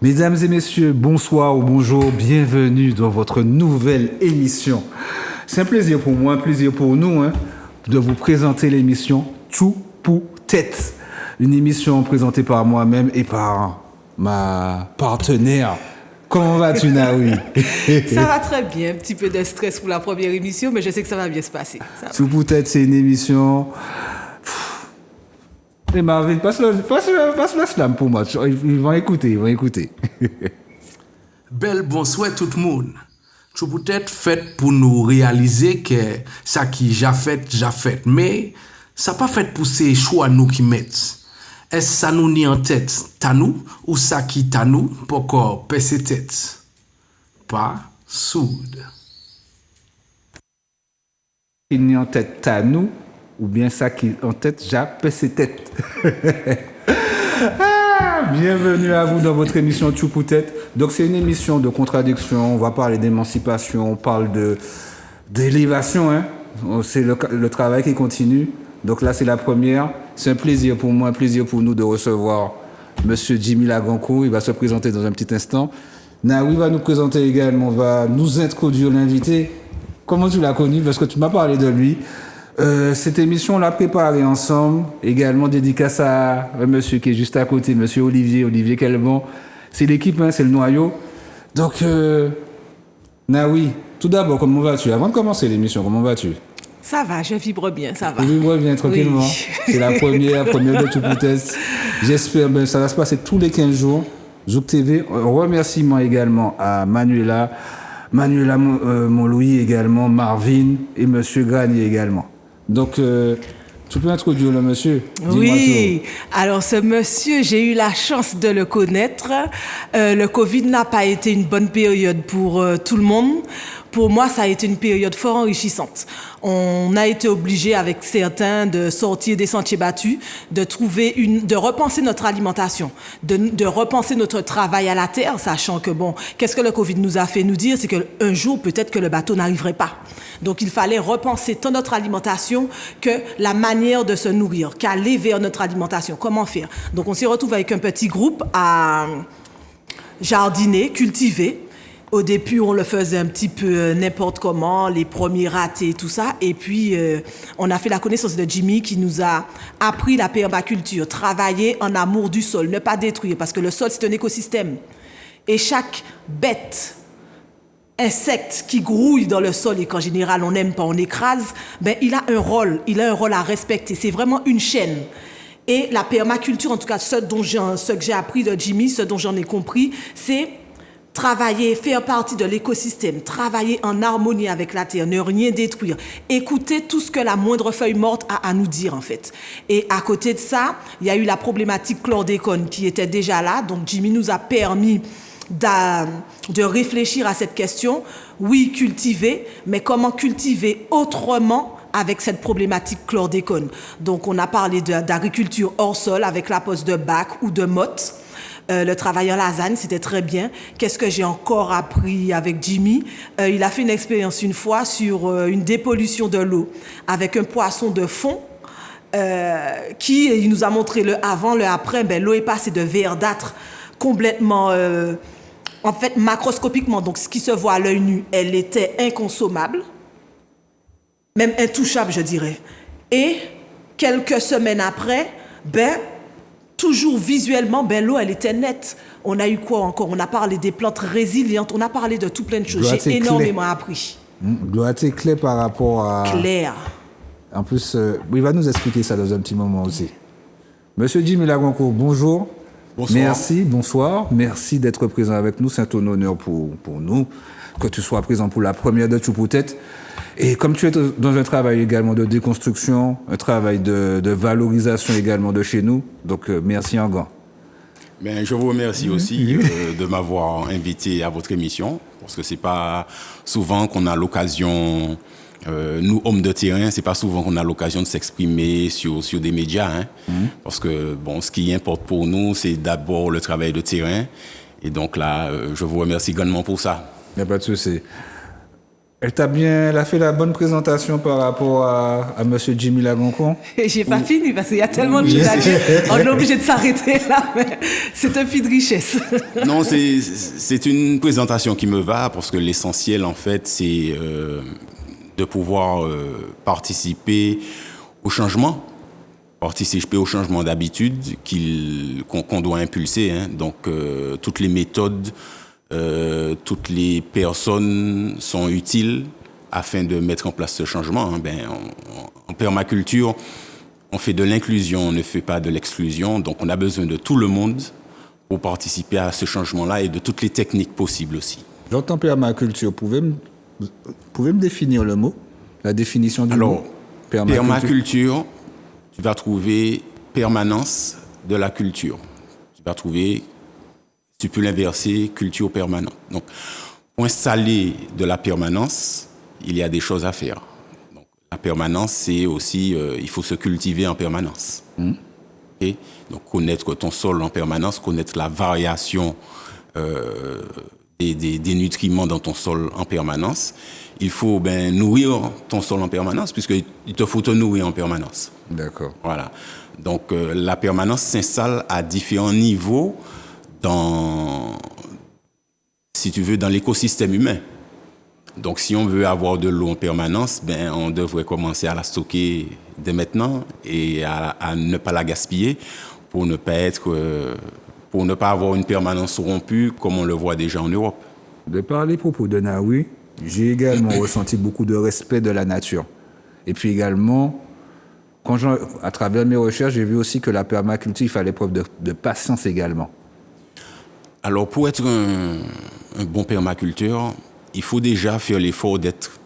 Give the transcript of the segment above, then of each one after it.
Mesdames et messieurs, bonsoir ou bonjour, bienvenue dans votre nouvelle émission. C'est un plaisir pour moi, un plaisir pour nous de vous présenter l'émission Tout pour Tête. Une émission présentée par moi-même et par ma partenaire. Comment vas-tu, Naoui? Ça va très bien, un petit peu de stress pour la première émission, mais je sais que ça va bien se passer. Tout pour Tête, c'est une émission... Et Marvin, passe le slam pour moi. Ils vont écouter. Bel bonsoir tout le monde. Je peux être fait pour nous réaliser que ça qui j'ai fait. Mais ça pas fait pour ces choix nous qui mettent. Est-ce ça nous ni en tête, ta nous, ou ça qui ta nous, pour encore passer tête? Pas soude. Il n'y en tête ta nous, ou bien ça qui en tête, j'appelle ses têtes. Bienvenue à vous dans votre émission Tout pour Tête. Donc c'est une émission de contradiction, on va parler d'émancipation, on parle d'élévation, c'est le travail qui continue. Donc là c'est la première, c'est un plaisir pour moi, un plaisir pour nous de recevoir Monsieur Jimmy Lagancourt, il va se présenter dans un petit instant. Naoui va nous présenter également, va nous introduire l'invité. Comment tu l'as connu? Parce que tu m'as parlé de lui. Cette émission, on l'a préparée ensemble, également dédicace à un monsieur qui est juste à côté, monsieur Olivier Kelbon. C'est l'équipe, c'est le noyau. Donc, Naoui, tout d'abord, comment vas-tu? Avant de commencer l'émission, comment vas-tu? Ça va, je vibre bien, ça va. Je vibre bien, tranquillement. Oui. C'est la première de Tout pour Tête. J'espère, ça va se passer tous les 15 jours. Zouk TV, remerciements également à Manuela Montlouis également, Marvin et monsieur Granier également. Donc, tu peux introduire le monsieur? Oui, alors ce monsieur, j'ai eu la chance de le connaître. Le Covid n'a pas été une bonne période pour tout le monde. Pour moi, ça a été une période fort enrichissante. On a été obligés avec certains de sortir des sentiers battus, de repenser notre alimentation, de repenser notre travail à la terre, sachant que qu'est-ce que le Covid nous a fait nous dire, c'est qu'un jour, peut-être que le bateau n'arriverait pas. Donc, il fallait repenser tant notre alimentation que la manière de se nourrir, qu'aller vers notre alimentation. Comment faire? Donc, on s'est retrouvé avec un petit groupe à jardiner, cultiver. Au début, on le faisait un petit peu n'importe comment, les premiers ratés, tout ça. Et puis, on a fait la connaissance de Jimmy qui nous a appris la permaculture, travailler en amour du sol, ne pas détruire, parce que le sol, c'est un écosystème. Et chaque bête, insecte qui grouille dans le sol et qu'en général, on n'aime pas, on écrase, il a un rôle à respecter. C'est vraiment une chaîne. Et la permaculture, en tout cas, ce que j'ai appris de Jimmy, ce dont j'en ai compris, c'est travailler, faire partie de l'écosystème, travailler en harmonie avec la terre, ne rien détruire, écouter tout ce que la moindre feuille morte a à nous dire en fait. Et à côté de ça, il y a eu la problématique chlordécone qui était déjà là, donc Jimmy nous a permis de réfléchir à cette question. Oui, cultiver, mais comment cultiver autrement avec cette problématique chlordécone? Donc on a parlé d'agriculture hors sol avec la pose de bac ou de motte. Le travail en lasagne, c'était très bien. Qu'est-ce que j'ai encore appris avec Jimmy? Il a fait une expérience une fois sur une dépollution de l'eau avec un poisson de fond il nous a montré le avant, le après. L'eau est passée de verdâtre complètement, en fait, macroscopiquement. Donc, ce qui se voit à l'œil nu, elle était inconsommable, même intouchable, je dirais. Et quelques semaines après, toujours visuellement, l'eau, elle était nette. On a eu quoi encore? On a parlé des plantes résilientes, on a parlé de tout plein de choses. J'ai énormément appris. Doit être clair par rapport à... Clair. En plus, il va nous expliquer ça dans un petit moment aussi. Monsieur Jimmy Lagancourt, bonjour. Bonsoir. Merci, bonsoir. Merci d'être présent avec nous. C'est un honneur pour nous que tu sois présent pour la première de Tout pour Tête. Et comme tu es dans un travail également de déconstruction, un travail de valorisation également de chez nous, donc merci en grand. Je vous remercie aussi de m'avoir invité à votre émission, parce que c'est pas souvent qu'on a l'occasion, nous hommes de terrain, c'est pas souvent qu'on a l'occasion de s'exprimer sur des médias, parce que ce qui importe pour nous, c'est d'abord le travail de terrain, et donc là, je vous remercie grandement pour ça. Il n'y a pas de souci. Elle a fait la bonne présentation par rapport à Monsieur Jimmy Lagoncon. J'ai pas fini parce qu'il y a tellement de choses à dire. On est obligé de s'arrêter là, mais c'est un puits de richesse. Non, c'est une présentation qui me va parce que l'essentiel, en fait, c'est de pouvoir participer au changement d'habitude qu'on doit impulser. Hein. Donc, toutes les méthodes, toutes les personnes sont utiles afin de mettre en place ce changement. Hein. En permaculture, on fait de l'inclusion, on ne fait pas de l'exclusion. Donc, on a besoin de tout le monde pour participer à ce changement-là et de toutes les techniques possibles aussi. J'entends permaculture. Pouvez me définir le mot, la définition du mot? Permaculture, tu vas trouver permanence de la culture. Tu peux l'inverser, culture permanente. Donc, pour installer de la permanence, il y a des choses à faire. Donc, la permanence, c'est aussi, il faut se cultiver en permanence. Okay? Donc, connaître ton sol en permanence, connaître la variation des nutriments dans ton sol en permanence. Il faut nourrir ton sol en permanence, puisqu'il te faut te nourrir en permanence. D'accord. Voilà. Donc, la permanence s'installe à différents niveaux si tu veux, dans l'écosystème humain. Donc, si on veut avoir de l'eau en permanence, on devrait commencer à la stocker dès maintenant et à ne pas la gaspiller pour ne pas avoir une permanence rompue comme on le voit déjà en Europe. De par les propos de Naoui, j'ai également ressenti beaucoup de respect de la nature. Et puis également, à travers mes recherches, j'ai vu aussi que la permaculture, il fallait preuve de patience également. Alors, pour être un bon permaculteur, il faut déjà faire l'effort d'être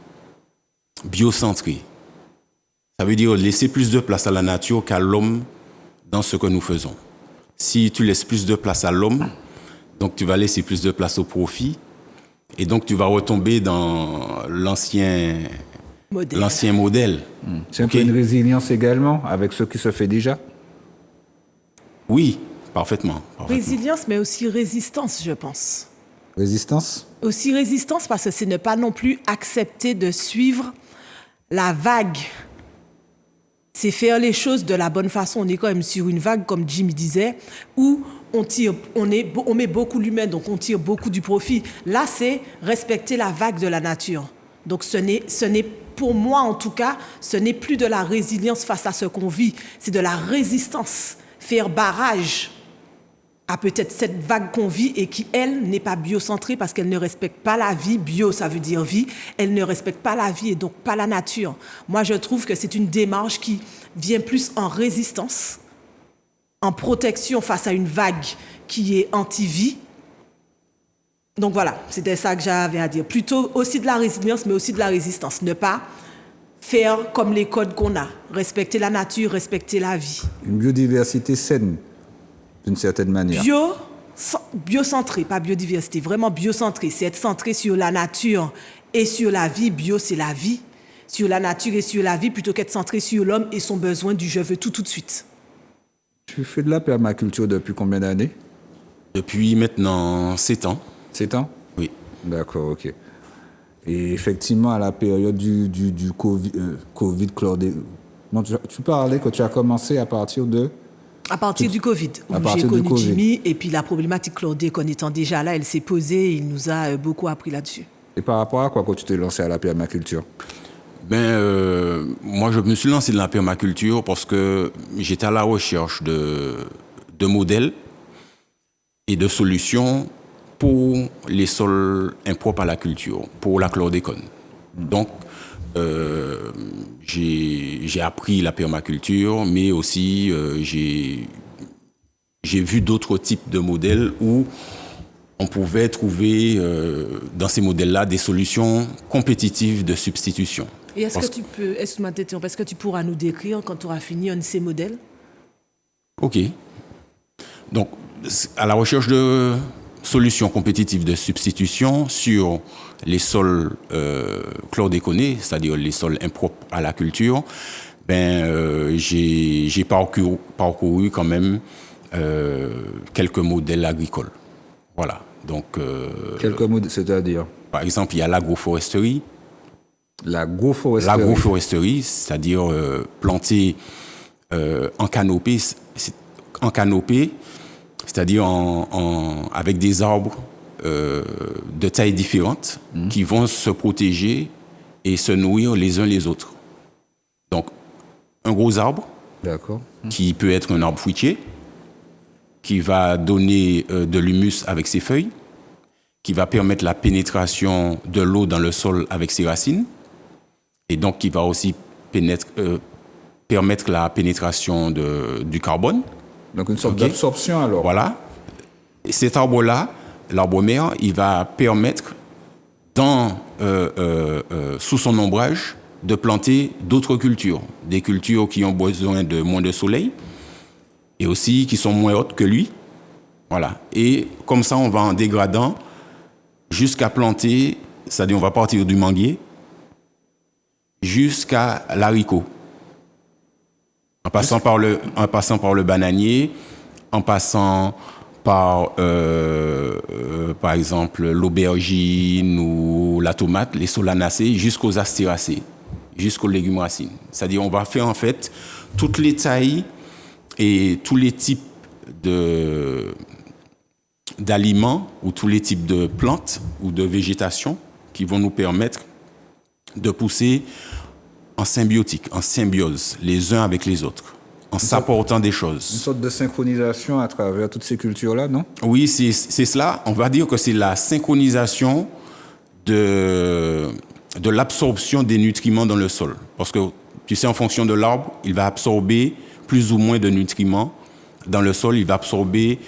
biocentré. Ça veut dire laisser plus de place à la nature qu'à l'homme dans ce que nous faisons. Si tu laisses plus de place à l'homme, donc tu vas laisser plus de place au profit, et donc tu vas retomber dans l'ancien modèle. C'est un peu une résilience également avec ce qui se fait déjà? Oui, parfaitement. Résilience, mais aussi résistance, je pense. Résistance? Aussi résistance parce que c'est ne pas non plus accepter de suivre la vague. C'est faire les choses de la bonne façon. On est quand même sur une vague, comme Jimmy disait, où on met beaucoup l'humain, donc on tire beaucoup du profit. Là, c'est respecter la vague de la nature. Donc ce n'est, pour moi en tout cas, ce n'est plus de la résilience face à ce qu'on vit, c'est de la résistance, faire barrage à peut-être cette vague qu'on vit et qui, elle, n'est pas biocentrée parce qu'elle ne respecte pas la vie. Bio, ça veut dire vie. Elle ne respecte pas la vie et donc pas la nature. Moi, je trouve que c'est une démarche qui vient plus en résistance, en protection face à une vague qui est anti-vie. Donc voilà, c'était ça que j'avais à dire. Plutôt aussi de la résilience, mais aussi de la résistance. Ne pas faire comme les codes qu'on a. Respecter la nature, respecter la vie. Une biodiversité saine, d'une certaine manière. Biocentré, pas biodiversité, vraiment biocentré. C'est être centré sur la nature et sur la vie. Bio, c'est la vie. Sur la nature et sur la vie, plutôt qu'être centré sur l'homme et son besoin du je veux tout de suite. Tu fais de la permaculture depuis combien d'années? Depuis maintenant 7 ans. 7 ans? Oui. D'accord, ok. Et effectivement, à la période du Covid, tu parlais que tu as commencé à partir de... À partir du Covid, où j'ai connu Jimmy, et puis la problématique chlordécone étant déjà là, elle s'est posée, et il nous a beaucoup appris là-dessus. Et par rapport à quoi quand tu t'es lancé à la permaculture? Moi, je me suis lancé dans la permaculture parce que j'étais à la recherche de modèles et de solutions pour les sols impropres à la culture, pour la chlordécone. Donc, j'ai appris la permaculture, mais aussi j'ai vu d'autres types de modèles où on pouvait trouver dans ces modèles-là des solutions compétitives de substitution. Et est-ce que tu pourras nous décrire, quand tu auras fini, un de ces modèles? OK. Donc, à la recherche de solutions compétitives de substitution sur les sols chlordéconés, c'est-à-dire les sols impropres à la culture, j'ai parcouru quand même quelques modèles agricoles. Voilà. Donc, quelques modèles, c'est-à-dire? Par exemple, il y a l'agroforesterie, L'agroforesterie. L'agroforesterie, c'est-à-dire planter en canopée, c'est-à-dire avec des arbres de tailles différentes qui vont se protéger et se nourrir les uns les autres. Donc, un gros arbre D'accord. qui peut être un arbre fruitier, qui va donner de l'humus avec ses feuilles, qui va permettre la pénétration de l'eau dans le sol avec ses racines, et donc qui va aussi permettre la pénétration du carbone. Donc une sorte d'absorption alors. Voilà. Et cet arbre-là, l'arbre mère, il va permettre, sous son ombrage, de planter d'autres cultures. Des cultures qui ont besoin de moins de soleil et aussi qui sont moins hautes que lui. Voilà. Et comme ça, on va en dégradant jusqu'à planter, c'est-à-dire on va partir du manguier jusqu'à l'haricot. En passant par le bananier, en passant par exemple l'aubergine ou la tomate, les solanacées, jusqu'aux astéracées, jusqu'aux légumes racines. C'est-à-dire on va faire en fait toutes les tailles et tous les types d'aliments ou tous les types de plantes ou de végétation qui vont nous permettre de pousser en symbiotique, en symbiose, les uns avec les autres, en s'apportant des choses. Une sorte de synchronisation à travers toutes ces cultures-là, non? Oui, c'est cela. On va dire que c'est la synchronisation de l'absorption des nutriments dans le sol. Parce que, tu sais, en fonction de l'arbre, il va absorber plus ou moins de nutriments dans le sol. Il va absorber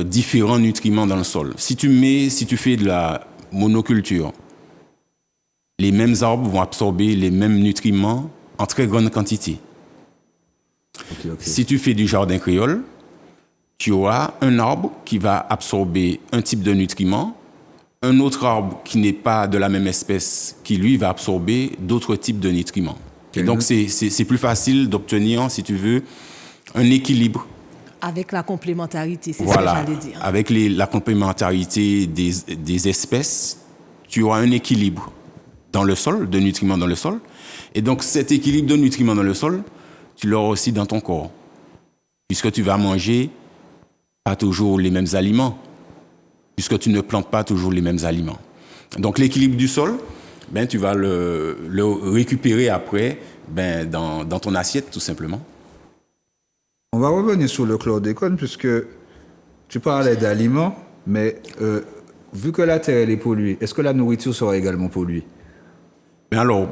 différents nutriments dans le sol. Si tu fais de la monoculture, les mêmes arbres vont absorber les mêmes nutriments en très grande quantité. Okay. Si tu fais du jardin créole, tu auras un arbre qui va absorber un type de nutriments, un autre arbre qui n'est pas de la même espèce qui, lui, va absorber d'autres types de nutriments. Okay. Et donc, c'est plus facile d'obtenir, si tu veux, un équilibre. Avec la complémentarité, c'est voilà. Ce que j'allais dire. Avec la complémentarité des espèces, tu auras un équilibre dans le sol, de nutriments dans le sol. Et donc, cet équilibre de nutriments dans le sol, tu l'auras aussi dans ton corps. Puisque tu vas manger pas toujours les mêmes aliments. Puisque tu ne plantes pas toujours les mêmes aliments. Donc, l'équilibre du sol, tu vas le récupérer après dans ton assiette, tout simplement. On va revenir sur le chlordécone, puisque tu parlais d'aliments, mais vu que la terre elle est polluée, est-ce que la nourriture sera également polluée? Alors,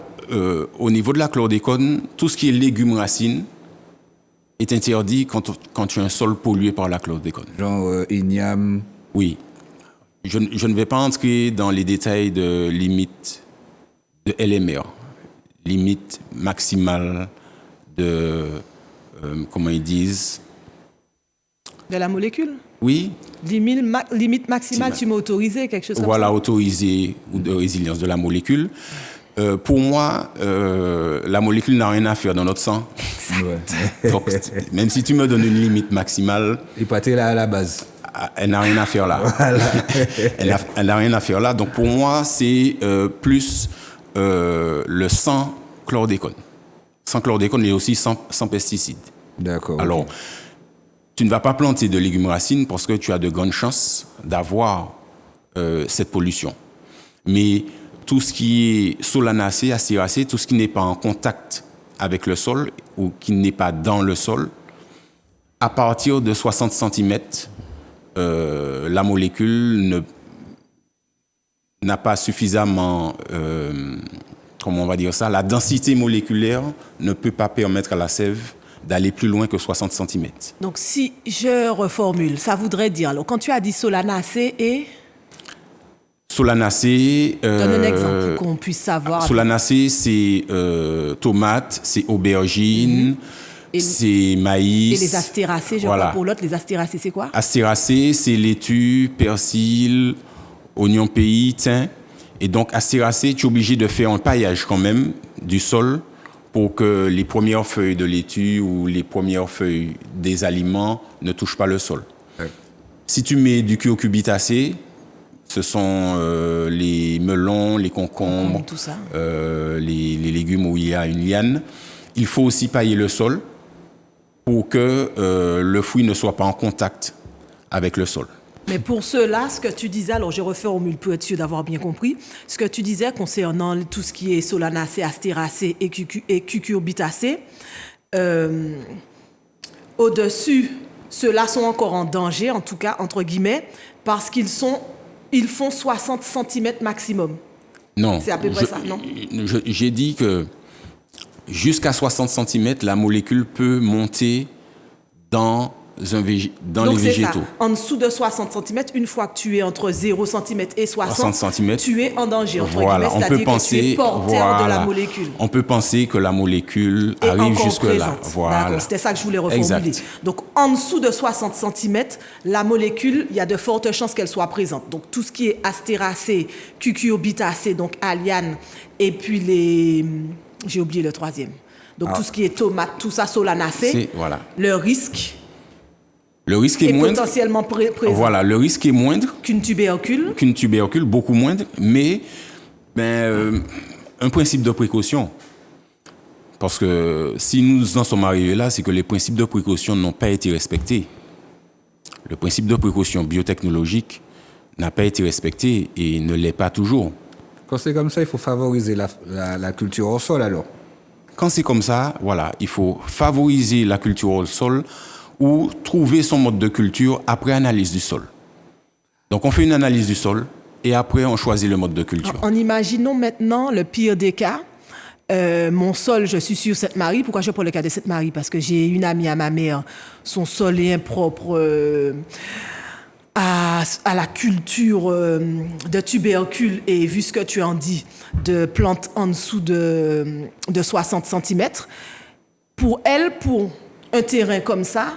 au niveau de la chlordécone, tout ce qui est légumes racines est interdit quand tu as un sol pollué par la chlordécone. Genre igname. Oui. Je ne vais pas entrer dans les détails de limite de LMR, limite maximale de, comment ils disent? De la molécule? Oui. Limite maximale, tu m'as autorisé, quelque chose comme ça? Voilà, autorisé ou de résilience de la molécule. Pour moi, la molécule n'a rien à faire dans notre sang. Ouais. Donc, même si tu me donnes une limite maximale... Et pas là à la base. Elle n'a rien à faire là. Voilà. Elle n'a rien à faire là. Donc pour moi, c'est plus le sans chlordécone. Sans chlordécone et aussi sans pesticides. D'accord. Alors, tu ne vas pas planter de légumes racines parce que tu as de grandes chances d'avoir cette pollution. Mais tout ce qui est solanacée, astéracée, tout ce qui n'est pas en contact avec le sol ou qui n'est pas dans le sol, à partir de 60 cm, la molécule n'a pas suffisamment, comment on va dire ça, la densité moléculaire ne peut pas permettre à la sève d'aller plus loin que 60 cm. Donc si je reformule, ça voudrait dire, alors quand tu as dit solanacée et... Solanacée... Donne un exemple pour qu'on puisse savoir. Solanacée, c'est tomate, c'est aubergine, c'est maïs. Et les astéracées, je crois pour l'autre, les astéracées, c'est quoi? Astéracées, c'est laitue, persil, oignon pays, thym. Et donc, astéracées, tu es obligé de faire un paillage quand même du sol pour que les premières feuilles de laitue ou les premières feuilles des aliments ne touchent pas le sol. Ouais. Si tu mets du cucurbitacé, Ce sont les melons, les concombres, tout ça. les légumes où il y a une liane. Il faut aussi pailler le sol pour que le fruit ne soit pas en contact avec le sol. Mais pour cela, ce que tu disais, alors je refais au mieux pour être sûr d'avoir bien compris, ce que tu disais concernant tout ce qui est solanacée, astéracée et cucurbitacée, au-dessus, ceux-là sont encore en danger, en tout cas, entre guillemets, parce qu'ils font 60 cm maximum. Non. C'est à peu près ça, non? J'ai dit que jusqu'à 60 cm, la molécule peut monter dans les végétaux. Ça. En dessous de 60 cm, une fois que tu es entre 0 cm et 60 cm, tu es en danger. Voilà, on peut penser, que tu es porteur de la molécule. On peut penser que la molécule arrive jusque-là. Voilà. C'était ça que je voulais reformuler. Exact. Donc, en dessous de 60 cm, la molécule, il y a de fortes chances qu'elle soit présente. Donc, tout ce qui est astéracée, cucurbitacée, donc aliane, et puis j'ai oublié le troisième. Donc, tout ce qui est tomate, tout ça, solanacée, voilà. Le risque est moindre. Potentiellement présent. Voilà, le risque est moindre. Qu'une tubercule, beaucoup moindre, mais un principe de précaution. Parce que si nous en sommes arrivés là, c'est que les principes de précaution n'ont pas été respectés. Le principe de précaution biotechnologique n'a pas été respecté et ne l'est pas toujours. Quand c'est comme ça, il faut favoriser la culture au sol alors. Quand c'est comme ça, voilà, il faut favoriser la culture au sol ou trouver son mode de culture après analyse du sol. Donc on fait une analyse du sol et après on choisit le mode de culture. En imaginons maintenant le pire des cas. Mon sol, je suis sur Sainte-Marie. Pourquoi je prends le cas de Sainte-Marie? Parce que j'ai une amie à ma mère, son sol est impropre à la culture de tubercules et vu ce que tu en dis, de plantes en dessous de 60 cm. Pour elle, pour un terrain comme ça,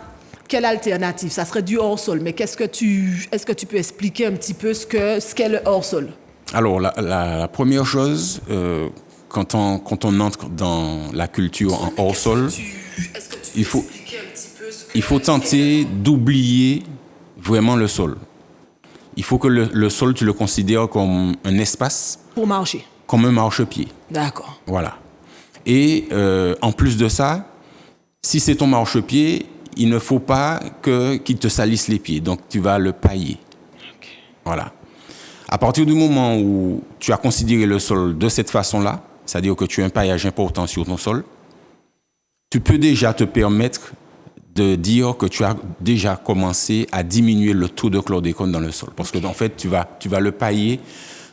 quelle alternative? Ça serait du hors-sol, mais est-ce que tu peux expliquer un petit peu ce qu'est le hors-sol? Alors, la première chose, quand on entre dans la culture en hors-sol, il faut tenter d'oublier vraiment le sol. Il faut que le sol, tu le considères comme un espace. Pour marcher. Comme un marchepied. D'accord. Voilà. Et en plus de ça, si c'est ton marchepied, il ne faut pas qu'il te salisse les pieds. Donc, tu vas le pailler. Okay. Voilà. À partir du moment où tu as considéré le sol de cette façon-là, c'est-à-dire que tu as un paillage important sur ton sol, tu peux déjà te permettre de dire que tu as déjà commencé à diminuer le taux de chlordécone dans le sol. Parce que, en fait, tu vas le pailler,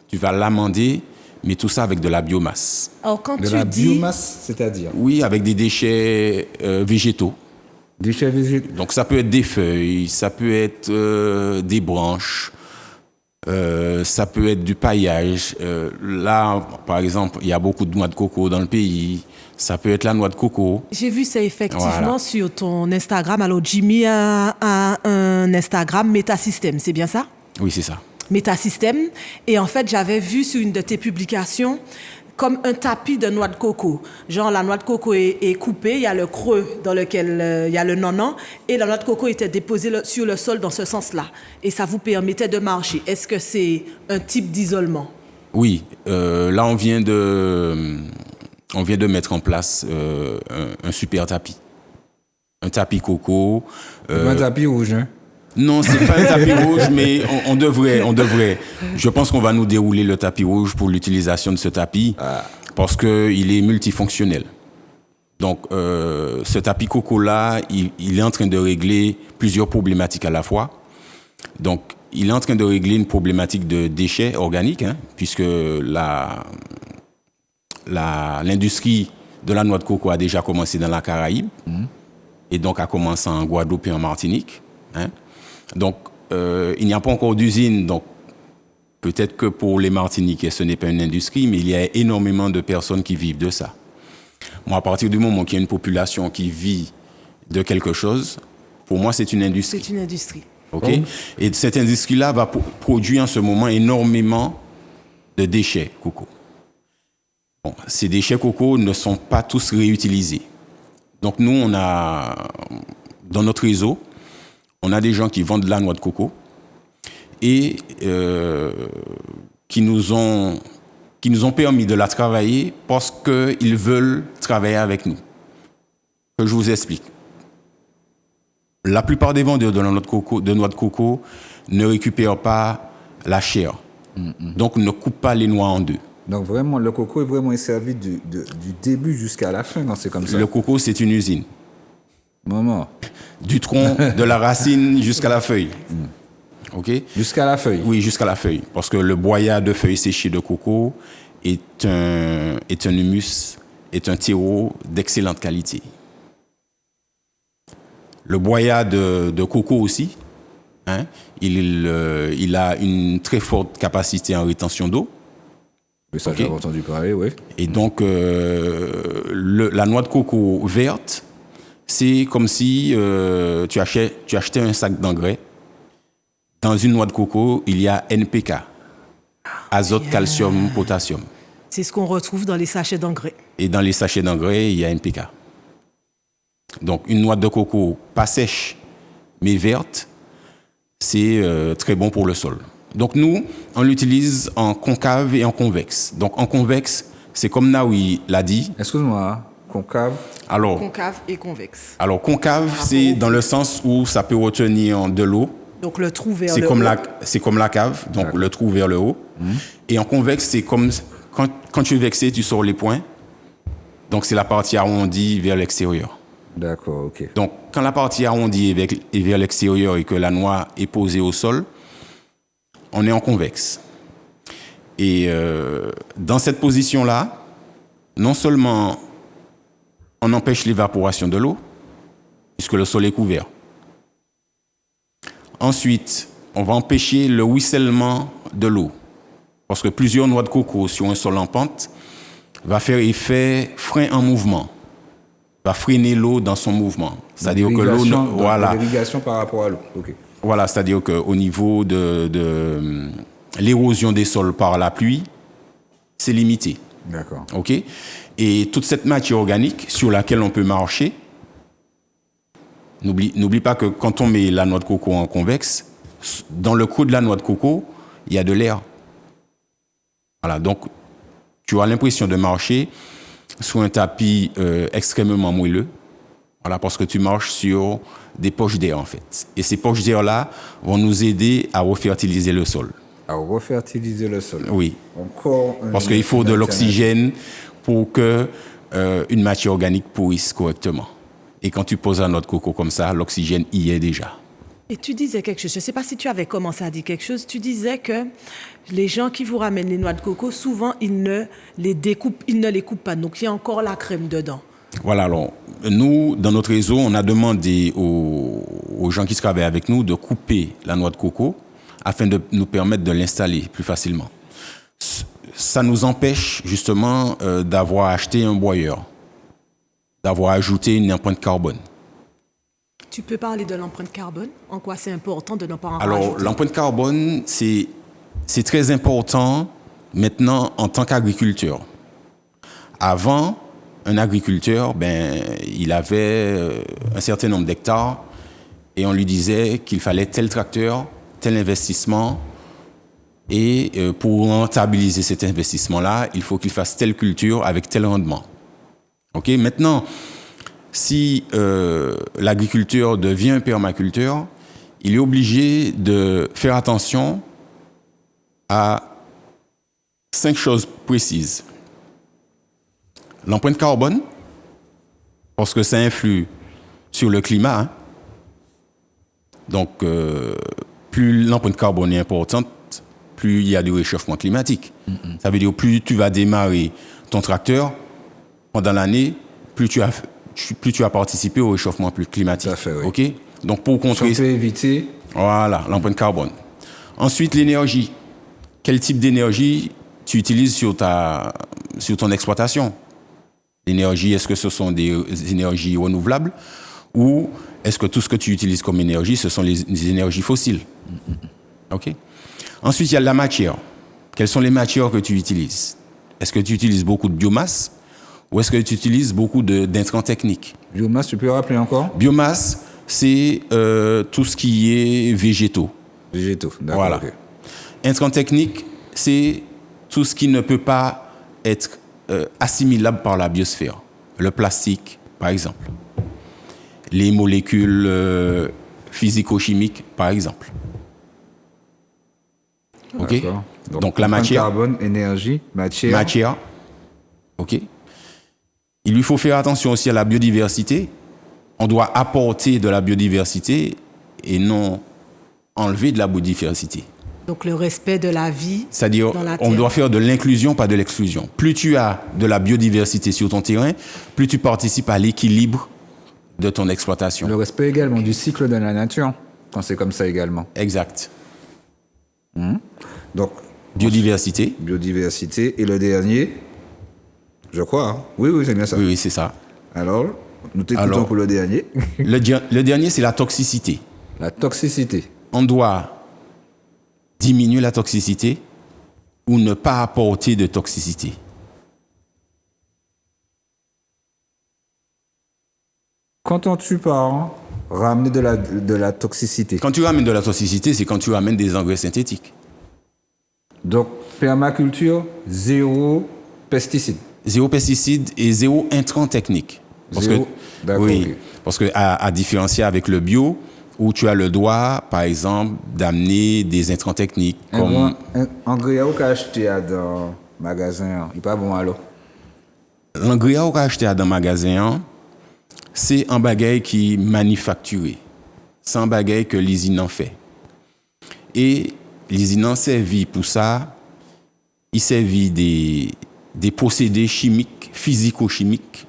tu vas l'amender, mais tout ça avec de la biomasse. Alors, quand biomasse, c'est-à-dire? Oui, avec des déchets végétaux. Déchets végétaux. Donc, ça peut être des feuilles, ça peut être des branches, ça peut être du paillage. Là, par exemple, il y a beaucoup de noix de coco dans le pays. Ça peut être la noix de coco. J'ai vu ça effectivement sur ton Instagram. Alors, Jimmy a un Instagram Métasystème, c'est bien ça? Oui, c'est ça. Métasystème. Et en fait, j'avais vu sur une de tes publications comme un tapis de noix de coco. Genre, la noix de coco est coupée, il y a le creux dans lequel il y a le nonon, et la noix de coco était déposée sur le sol dans ce sens-là. Et ça vous permettait de marcher. Est-ce que c'est un type d'isolement? Oui. Là, on vient de mettre en place un super tapis. Un tapis coco. Un tapis rouge, hein? Non, c'est pas un tapis rouge, mais on devrait. Je pense qu'on va nous dérouler le tapis rouge pour l'utilisation de ce tapis parce qu'il est multifonctionnel. Donc, ce tapis coco-là, il est en train de régler plusieurs problématiques à la fois. Donc, il est en train de régler une problématique de déchets organiques, hein, puisque l'industrie de la noix de coco a déjà commencé dans la Caraïbe et donc a commencé en Guadeloupe et en Martinique. Hein. Donc, il n'y a pas encore d'usine, donc peut-être que pour les Martiniquais, ce n'est pas une industrie, mais il y a énormément de personnes qui vivent de ça. Moi, à partir du moment qu'il y a une population qui vit de quelque chose, pour moi, c'est une industrie. C'est une industrie. Okay? Et cette industrie-là va produire en ce moment énormément de déchets coco. Bon, ces déchets coco ne sont pas tous réutilisés. Donc, nous, on a, dans notre réseau, on a des gens qui vendent de la noix de coco et qui nous ont permis de la travailler parce qu'ils veulent travailler avec nous. Que je vous explique. La plupart des vendeurs de noix de coco ne récupèrent pas la chair. Donc, ne coupent pas les noix en deux. Donc vraiment, le coco est vraiment servi du début jusqu'à la fin quand c'est comme ça. Le coco, c'est une usine. Maman. Du tronc, de la racine jusqu'à la feuille. OK? Jusqu'à la feuille. Oui, jusqu'à la feuille. Parce que le boyat de feuilles séchées de coco est un humus, est un terreau d'excellente qualité. Le boyat de coco aussi, hein, il a une très forte capacité en rétention d'eau. Oui, ça, j'avais entendu parler, oui. Et donc, la noix de coco verte, c'est comme si tu achetais un sac d'engrais. Dans une noix de coco, il y a NPK, azote, calcium, potassium. C'est ce qu'on retrouve dans les sachets d'engrais. Et dans les sachets d'engrais, il y a NPK. Donc, une noix de coco pas sèche, mais verte, c'est très bon pour le sol. Donc, nous, on l'utilise en concave et en convexe. Donc, en convexe, c'est comme Naoui l'a dit. Excuse-moi, concave. Alors, Concave et convexe. Alors, concave, c'est dans le sens où ça peut retenir de l'eau. Donc, le trou vers C'est le comme haut. c'est comme la cave, donc le trou vers le haut. Et en convexe, c'est comme quand tu es vexé, tu sors les points. Donc, c'est la partie arrondie vers l'extérieur. D'accord, ok. Donc, quand la partie arrondie est vers l'extérieur et que la noix est posée au sol, on est en convexe. Et dans cette position-là, non seulement on empêche l'évaporation de l'eau, puisque le sol est couvert. Ensuite, on va empêcher le ruissellement de l'eau, parce que plusieurs noix de coco sur un sol en pente va faire effet frein en mouvement, va freiner l'eau dans son mouvement. C'est-à-dire que l'eau, voilà. L'irrigation par rapport à l'eau, ok. Voilà, c'est-à-dire qu'au niveau de l'érosion des sols par la pluie, c'est limité. D'accord. OK? Et toute cette matière organique sur laquelle on peut marcher, n'oublie pas que quand on met la noix de coco en convexe, dans le creux de la noix de coco, il y a de l'air. Voilà, donc tu as l'impression de marcher sur un tapis extrêmement moelleux. Voilà, parce que tu marches sur des poches d'air, en fait. Et ces poches d'air-là vont nous aider à refertiliser le sol. À refertiliser le sol. Oui. Encore Parce qu'il faut de l'oxygène pour que une matière organique pourrisse correctement. Et quand tu poses la noix de coco comme ça, l'oxygène y est déjà. Et tu disais quelque chose, je ne sais pas si tu avais commencé à dire quelque chose, tu disais que les gens qui vous ramènent les noix de coco, souvent, ils ne les coupent pas. Donc, il y a encore la crème dedans. Voilà, alors, nous, dans notre réseau, on a demandé aux gens qui travaillent avec nous de couper la noix de coco afin de nous permettre de l'installer plus facilement. Ça nous empêche justement d'avoir acheté un broyeur, d'avoir ajouté une empreinte carbone. Tu peux parler de l'empreinte carbone? En quoi c'est important de ne pas en Alors, rajouter? l'empreinte carbone, c'est très important maintenant en tant qu'agriculteur. Avant, un agriculteur, il avait un certain nombre d'hectares et on lui disait qu'il fallait tel tracteur, tel investissement et pour rentabiliser cet investissement-là, il faut qu'il fasse telle culture avec tel rendement. Ok, maintenant, si l'agriculteur devient un permaculteur, il est obligé de faire attention à 5 choses précises. L'empreinte carbone, parce que ça influe sur le climat. Hein. Donc, plus l'empreinte carbone est importante, plus il y a du réchauffement climatique. Ça veut dire plus tu vas démarrer ton tracteur pendant l'année, plus tu as participé au réchauffement climatique. Tout à fait, oui. OK? Donc, pour contrer... Si on peut éviter... Voilà, l'empreinte carbone. Ensuite, l'énergie. Quel type d'énergie tu utilises sur ton exploitation? L'énergie, est-ce que ce sont des énergies renouvelables ou est-ce que tout ce que tu utilises comme énergie, ce sont les énergies fossiles? OK? Ensuite, il y a la matière. Quelles sont les matières que tu utilises? Est-ce que tu utilises beaucoup de biomasse ou est-ce que tu utilises beaucoup d'intrants techniques? Biomasse, tu peux rappeler encore? Biomasse, c'est tout ce qui est végétaux. Végétaux, d'accord. Voilà. Ok. Intrants techniques, c'est tout ce qui ne peut pas être assimilable par la biosphère. Le plastique, par exemple. Les molécules physico-chimiques, par exemple. OK? D'accord. Donc la matière. Carbone, énergie, matière. Matière. OK? Il lui faut faire attention aussi à la biodiversité. On doit apporter de la biodiversité et non enlever de la biodiversité. Donc le respect de la vie C'est-à-dire, dans la on terre. doit faire de l'inclusion, pas de l'exclusion. Plus tu as de la biodiversité sur ton terrain, plus tu participes à l'équilibre de ton exploitation. Le respect également du cycle de la nature, quand c'est comme ça également. Exact. Donc, Biodiversité. biodiversité. Et le dernier, je crois. Hein. Oui, oui, c'est bien ça. Oui, c'est ça. Alors, nous t'écoutons Alors- pour le dernier. Le dernier, c'est la toxicité. La toxicité. On doit diminuer la toxicité ou ne pas apporter de toxicité. Qu'entends-tu par ramener de la toxicité? Quand tu ramènes de la toxicité, c'est quand tu ramènes des engrais synthétiques. Donc, permaculture, zéro pesticide. Zéro pesticide et zéro intrant technique. Zéro, d'accord, oui, ok. parce que à différencier avec le bio, où tu as le droit, par exemple, d'amener des intrants techniques comme Un engrais ou qu'a acheté dans le magasin, il n'est pas bon alors. l'engrais qu'on a acheté dans le magasin, c'est un bagage qui est manufacturé. C'est un bagage que l'usine en fait. Et l'usine en servi pour ça, il servit des procédés chimiques, physico-chimiques,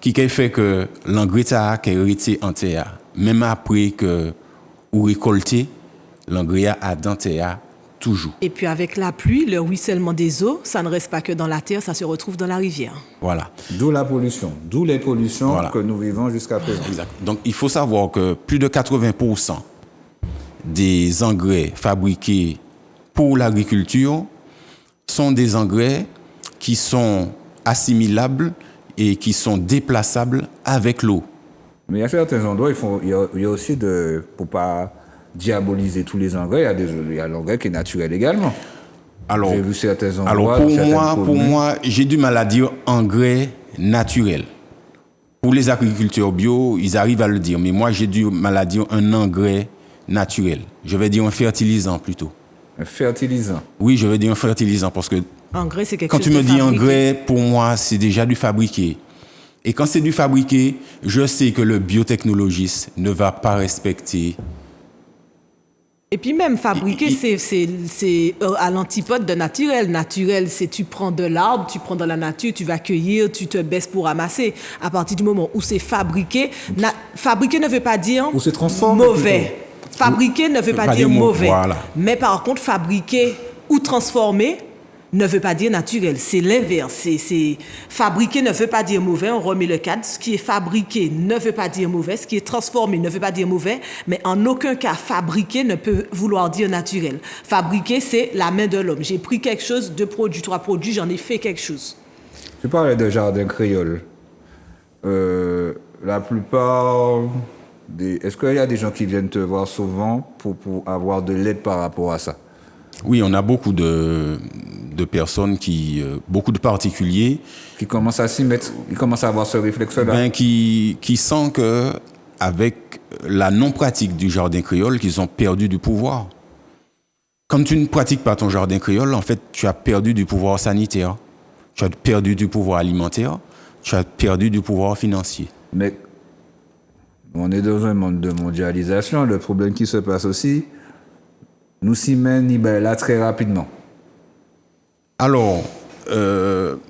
qui fait que l'engrais qui est resté en terre, même après que vous récoltez, l'engrais a dans terre toujours. Et puis avec la pluie, le ruissellement des eaux, ça ne reste pas que dans la terre, ça se retrouve dans la rivière. Voilà. D'où la pollution, d'où les pollutions Voilà. que nous vivons jusqu'à présent. Exact. Donc, il faut savoir que plus de 80% des engrais fabriqués pour l'agriculture sont des engrais qui sont assimilables et qui sont déplaçables avec l'eau. Mais il y a certains endroits, il y a aussi pour pas diaboliser tous les engrais, il y a l'engrais qui est naturel également. Alors, J'ai vu certains endroits. alors certaines pour communes. moi, j'ai du mal à dire engrais naturel. Pour les agriculteurs bio, ils arrivent à le dire, mais moi, j'ai du mal à dire un engrais naturel. Je vais dire un fertilisant plutôt. Un fertilisant. Oui, je vais dire un fertilisant parce que Engrais, c'est quelque quand chose tu me de dis fabriqué. engrais, pour moi, c'est déjà du fabriqué. Et quand c'est du fabriqué, je sais que le biotechnologiste ne va pas respecter. Et puis même fabriquer, c'est à l'antipode de naturel. Naturel, c'est tu prends de l'arbre, tu prends de la nature, tu vas cueillir, tu te baisses pour ramasser. À partir du moment où c'est fabriqué, fabriquer ne veut pas dire Ou se transformer mauvais. Fabriquer ne veut pas dire mauvais. Voilà. Mais par contre, fabriquer ou transformer ne veut pas dire naturel. C'est l'inverse. Fabriquer ne veut pas dire mauvais. On remet le cadre. Ce qui est fabriqué ne veut pas dire mauvais. Ce qui est transformé ne veut pas dire mauvais. Mais en aucun cas, fabriquer ne peut vouloir dire naturel. Fabriquer, c'est la main de l'homme. J'ai pris quelque chose, 2 produits, 3 produits, j'en ai fait quelque chose. Tu parlais de jardin créole. La plupart des. Est-ce qu'il y a des gens qui viennent te voir souvent pour avoir de l'aide par rapport à ça? Oui, on a beaucoup de personnes beaucoup de particuliers, Qui commencent à s'y mettre, ils commencent à avoir ce réflexe-là. qui sentent que avec la non-pratique du jardin créole, qu'ils ont perdu du pouvoir. Quand tu ne pratiques pas ton jardin créole, en fait, tu as perdu du pouvoir sanitaire, tu as perdu du pouvoir alimentaire, tu as perdu du pouvoir financier. Mais on est dans un monde de mondialisation. Le problème qui se passe aussi, nous s'y mènent là très rapidement. Alors,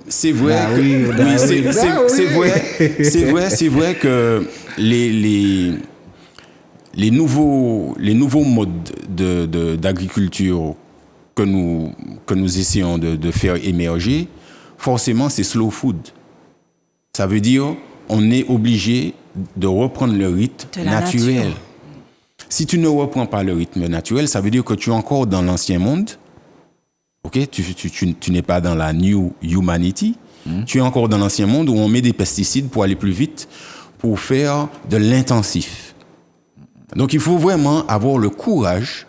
c'est vrai Ah que oui, oui, ah c'est oui, c'est- ah oui. c'est vrai que les nouveaux modes d'agriculture que nous essayons de faire émerger, forcément, c'est slow food. Ça veut dire on est obligé de reprendre le rythme De la naturel. nature. Si tu ne reprends pas le rythme naturel, ça veut dire que tu es encore dans l'ancien monde. Ok, tu n'es pas dans la new humanity. Tu es encore dans l'ancien monde où on met des pesticides pour aller plus vite, pour faire de l'intensif. Donc il faut vraiment avoir le courage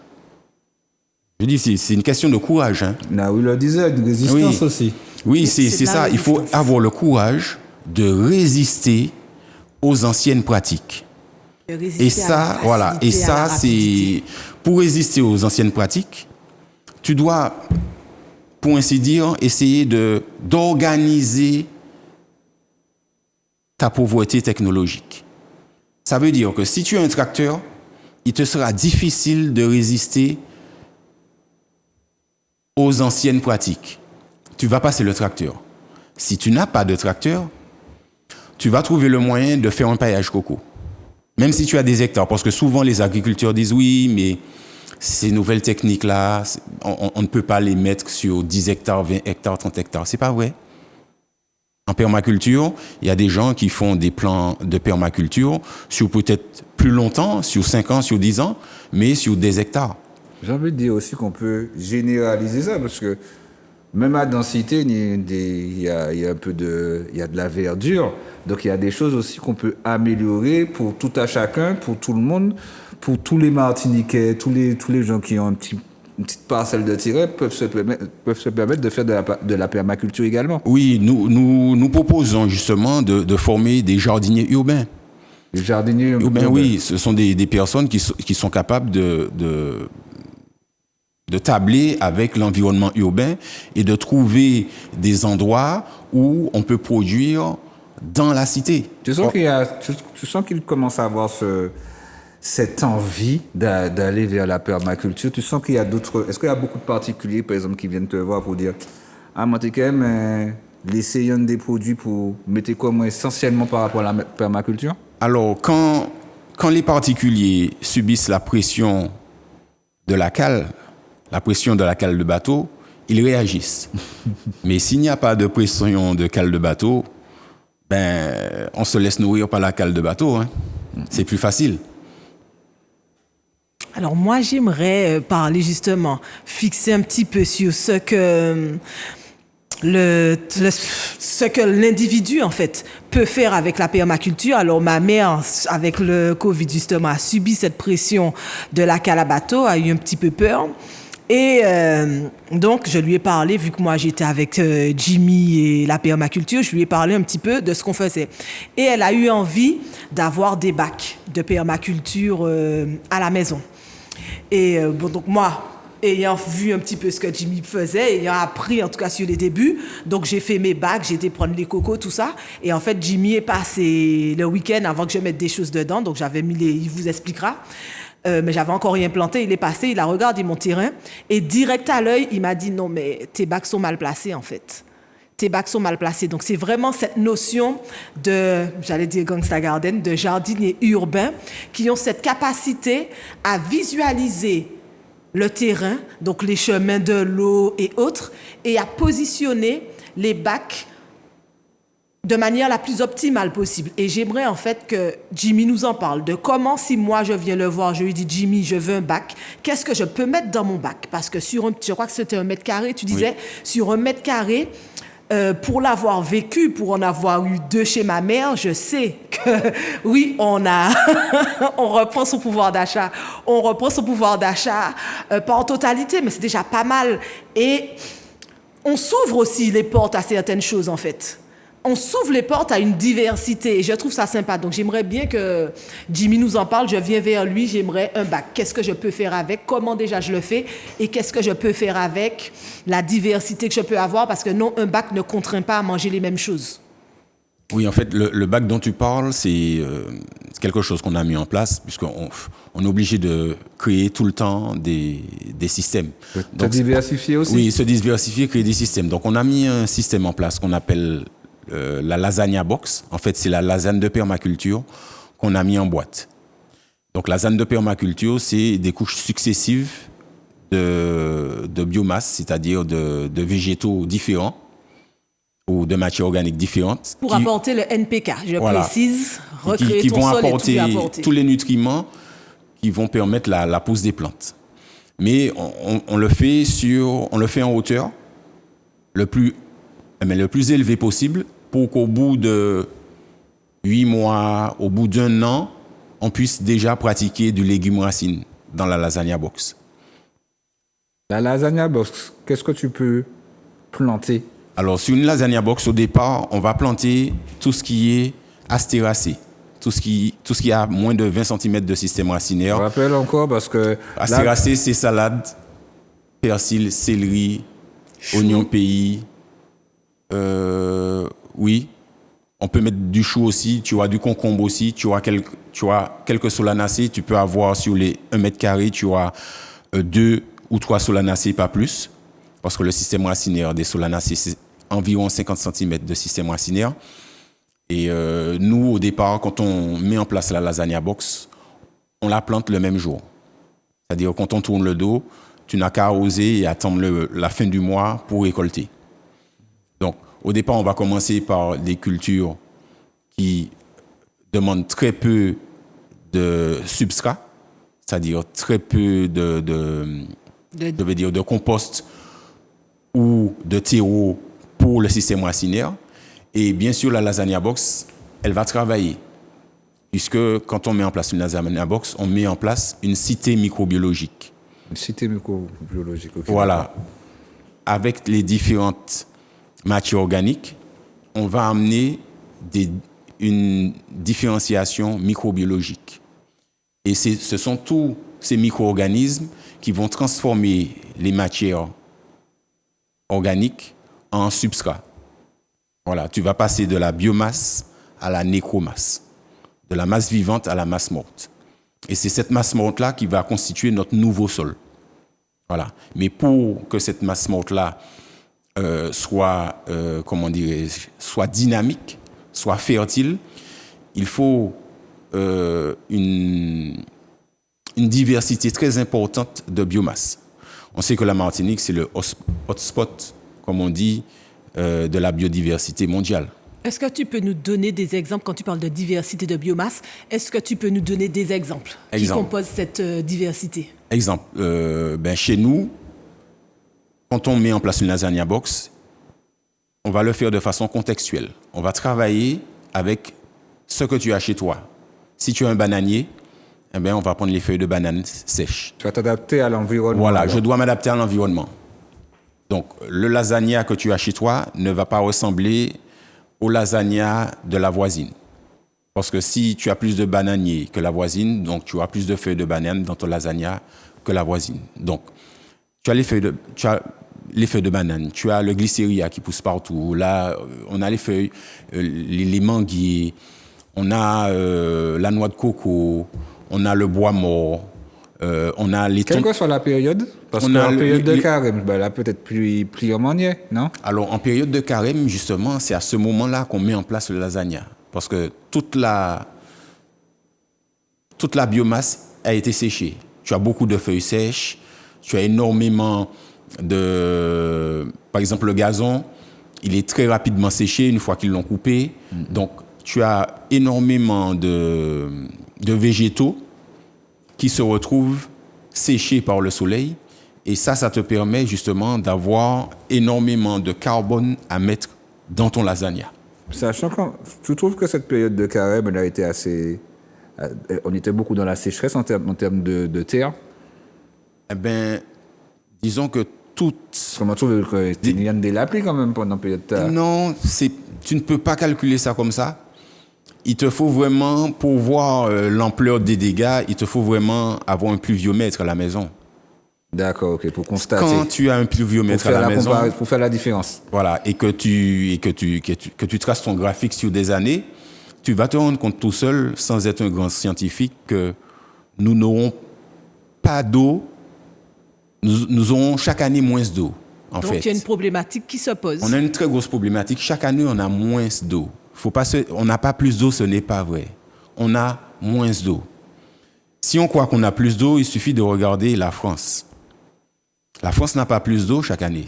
Je dis, c'est une question de courage. Hein. Là où il le disait, de résistance aussi. Oui, C'est c'est de la ça. Il faut résistance. avoir le courage de résister aux anciennes pratiques. De résister Et à ça, la voilà. Et facilité, à la ça, rapidité. c'est pour résister aux anciennes pratiques, tu dois, pour ainsi dire, essayer d'organiser ta pauvreté technologique. Ça veut dire que si tu as un tracteur, il te sera difficile de résister aux anciennes pratiques. Tu vas passer le tracteur. Si tu n'as pas de tracteur, tu vas trouver le moyen de faire un paillage coco. Même si tu as des hectares, parce que souvent les agriculteurs disent oui, mais ces nouvelles techniques-là, on ne peut pas les mettre sur 10 hectares, 20 hectares, 30 hectares. C'est pas vrai. En permaculture, il y a des gens qui font des plans de permaculture sur peut-être plus longtemps, sur 5 ans, sur 10 ans, mais sur des hectares. J'ai envie de dire aussi qu'on peut généraliser ça parce que même à densité, il y a un peu il y a de la verdure. Donc il y a des choses aussi qu'on peut améliorer pour tout à chacun, pour tout le monde, pour tous les Martiniquais, tous les gens qui ont une petite parcelle de terrain peuvent se permettre de faire de la permaculture également. Oui, nous proposons justement de former des jardiniers urbains. Les jardiniers Urbains, oui, ce sont des personnes qui sont capables de tabler avec l'environnement urbain et de trouver des endroits où on peut produire dans la cité. Tu sens qu'il commence à avoir cette envie d'aller vers la permaculture. Tu sens qu'il y a d'autres... Est-ce qu'il y a beaucoup de particuliers, par exemple, qui viennent te voir pour dire « Ah, moi, t'es quand même l'essayant des produits pour mettre quoi, moi, essentiellement par rapport à la permaculture ?» Alors, quand les particuliers subissent la pression de la cale de bateau, ils réagissent. Mais s'il n'y a pas de pression de cale de bateau, ben, on se laisse nourrir par la cale de bateau. Hein. C'est plus facile. Alors moi, j'aimerais parler justement, fixer un petit peu sur ce que ce que l'individu en fait peut faire avec la permaculture. Alors ma mère, avec le Covid justement, a subi cette pression de la cale à bateau, a eu un petit peu peur. Et donc, je lui ai parlé, vu que moi j'étais avec Jimmy et la permaculture, je lui ai parlé un petit peu de ce qu'on faisait. Et elle a eu envie d'avoir des bacs de permaculture à la maison. Et bon, donc moi, ayant vu un petit peu ce que Jimmy faisait, ayant appris en tout cas sur les débuts, donc j'ai fait mes bacs, j'ai été prendre les cocos, tout ça. Et en fait, Jimmy est passé le week-end avant que je mette des choses dedans, donc j'avais mis il vous expliquera. Mais j'avais encore rien planté, il est passé, il a regardé mon terrain et direct à l'œil, il m'a dit non mais tes bacs sont mal placés en fait. Tes bacs sont mal placés. Donc c'est vraiment cette notion de, j'allais dire Gangsta Garden, de jardiniers urbains qui ont cette capacité à visualiser le terrain, donc les chemins de l'eau et autres, et à positionner les bacs de manière la plus optimale possible. Et j'aimerais en fait que Jimmy nous en parle de comment, si moi je viens le voir, je lui dis Jimmy, je veux un bac, qu'est-ce que je peux mettre dans mon bac? Parce que je crois que c'était 1 mètre carré, tu disais, oui. Sur 1 mètre carré, pour l'avoir vécu, pour en avoir eu 2 chez ma mère, je sais que oui, on reprend son pouvoir d'achat. On reprend son pouvoir d'achat, pas en totalité, mais c'est déjà pas mal. Et on s'ouvre aussi les portes à certaines choses en fait. On s'ouvre les portes à une diversité et je trouve ça sympa. Donc, j'aimerais bien que Jimmy nous en parle. Je viens vers lui, j'aimerais un bac. Qu'est-ce que je peux faire avec? Comment déjà je le fais? Et qu'est-ce que je peux faire avec la diversité que je peux avoir? Parce que non, un bac ne contraint pas à manger les mêmes choses. Oui, en fait, le bac dont tu parles, c'est quelque chose qu'on a mis en place puisqu'on est obligé de créer tout le temps des systèmes. Se diversifier aussi? Oui, se diversifier, créer des systèmes. Donc, on a mis un système en place qu'on appelle la lasagna box. En fait, c'est la lasagne de permaculture qu'on a mis en boîte. Donc, la lasagne de permaculture, c'est des couches successives de biomasse, c'est-à-dire de végétaux différents ou de matières organiques différentes. Pour apporter le NPK, je précise, recréer qui ton vont sol apporter et tout apporter. Tous les nutriments qui vont permettre la pousse des plantes. Mais on le fait en hauteur, le plus élevé possible, pour qu'au bout de 8 mois, au bout d'1 an, on puisse déjà pratiquer du légume racine dans la lasagna box. La lasagna box, qu'est-ce que tu peux planter? Alors, sur une lasagna box, au départ, on va planter tout ce qui est astéracé. Tout ce qui a moins de 20 cm de système Je racinaire. rappelle encore parce que Astéracé, c'est salade, persil, céleri, oignon pays. Oui. On peut mettre du chou aussi, tu as du concombre aussi, tu as quelques solanacées. Tu peux avoir sur les 1 mètre carré, tu as 2 ou 3 solanacées, pas plus. Parce que le système racinaire des solanacées, c'est environ 50 cm de système racinaire. Et nous, au départ, quand on met en place la lasagna box, on la plante le même jour. C'est-à-dire, quand on tourne le dos, tu n'as qu'à arroser et attendre la fin du mois pour récolter. Donc, au départ, on va commencer par des cultures qui demandent très peu de substrat, c'est-à-dire très peu de compost ou de terreau pour le système racinaire. Et bien sûr, la lasagna box, elle va travailler. Puisque quand on met en place une lasagna box, on met en place une cité microbiologique. une cité microbiologique. Okay. Voilà. Avec les différentes matières organiques, on va amener une différenciation microbiologique. Et ce sont tous ces micro-organismes qui vont transformer les matières organiques en substrat. Voilà, tu vas passer de la biomasse à la nécromasse, de la masse vivante à la masse morte. Et c'est cette masse morte-là qui va constituer notre nouveau sol. Voilà. Mais pour que cette masse morte-là soit dynamique, soit fertile, il faut une diversité très importante de biomasse. On sait que la Martinique, c'est le hotspot, comme on dit, de la biodiversité mondiale. Est-ce que tu peux nous donner des exemples, quand tu parles de diversité de biomasse, est-ce que tu peux nous donner des exemples qui composent cette diversité? Exemple, chez nous, quand on met en place une lasagna box, on va le faire de façon contextuelle. On va travailler avec ce que tu as chez toi. Si tu as un bananier, on va prendre les feuilles de banane sèches. Tu vas t'adapter à l'environnement. Voilà, alors. je dois m'adapter à l'environnement. Donc, le lasagna que tu as chez toi ne va pas ressembler au lasagna de la voisine. Parce que si tu as plus de bananiers que la voisine, donc tu auras plus de feuilles de banane dans ton lasagna que la voisine. Donc, tu as les feuilles de banane, tu as le glycéria qui pousse partout. Là, on a les feuilles, les manguiers, on a la noix de coco, on a le bois mort, on a les... Quelle que soit la période, parce qu'en période de carême, là peut-être plus en manière, non? Alors, en période de carême, justement, c'est à ce moment-là qu'on met en place le lasagna. Parce que toute la biomasse a été séchée. Tu as beaucoup de feuilles sèches, tu as énormément de... Par exemple, le gazon, il est très rapidement séché une fois qu'ils l'ont coupé. Donc, tu as énormément de végétaux qui se retrouvent séchés par le soleil. Et ça te permet justement d'avoir énormément de carbone à mettre dans ton lasagna. Sachant que tu trouves que cette période de carême, elle a été assez... On était beaucoup dans la sécheresse en termes de terre. Disons que toutes... Comment tu trouves qu'il y a de la pluie quand même pendant la période de terre? Non, tu ne peux pas calculer ça comme ça. Il te faut vraiment, pour voir l'ampleur des dégâts, il te faut vraiment avoir un pluviomètre à la maison. D'accord, ok, pour constater. Quand tu as un pluviomètre à la maison, pour faire la différence. Voilà, et que tu traces ton graphique sur des années, tu vas te rendre compte tout seul, sans être un grand scientifique, que nous n'aurons pas d'eau, nous aurons chaque année moins d'eau, en fait. Donc il y a une problématique qui se pose. On a une très grosse problématique. Chaque année, on a moins d'eau. On n'a pas plus d'eau, ce n'est pas vrai. On a moins d'eau. Si on croit qu'on a plus d'eau, il suffit de regarder la France. La France n'a pas plus d'eau chaque année.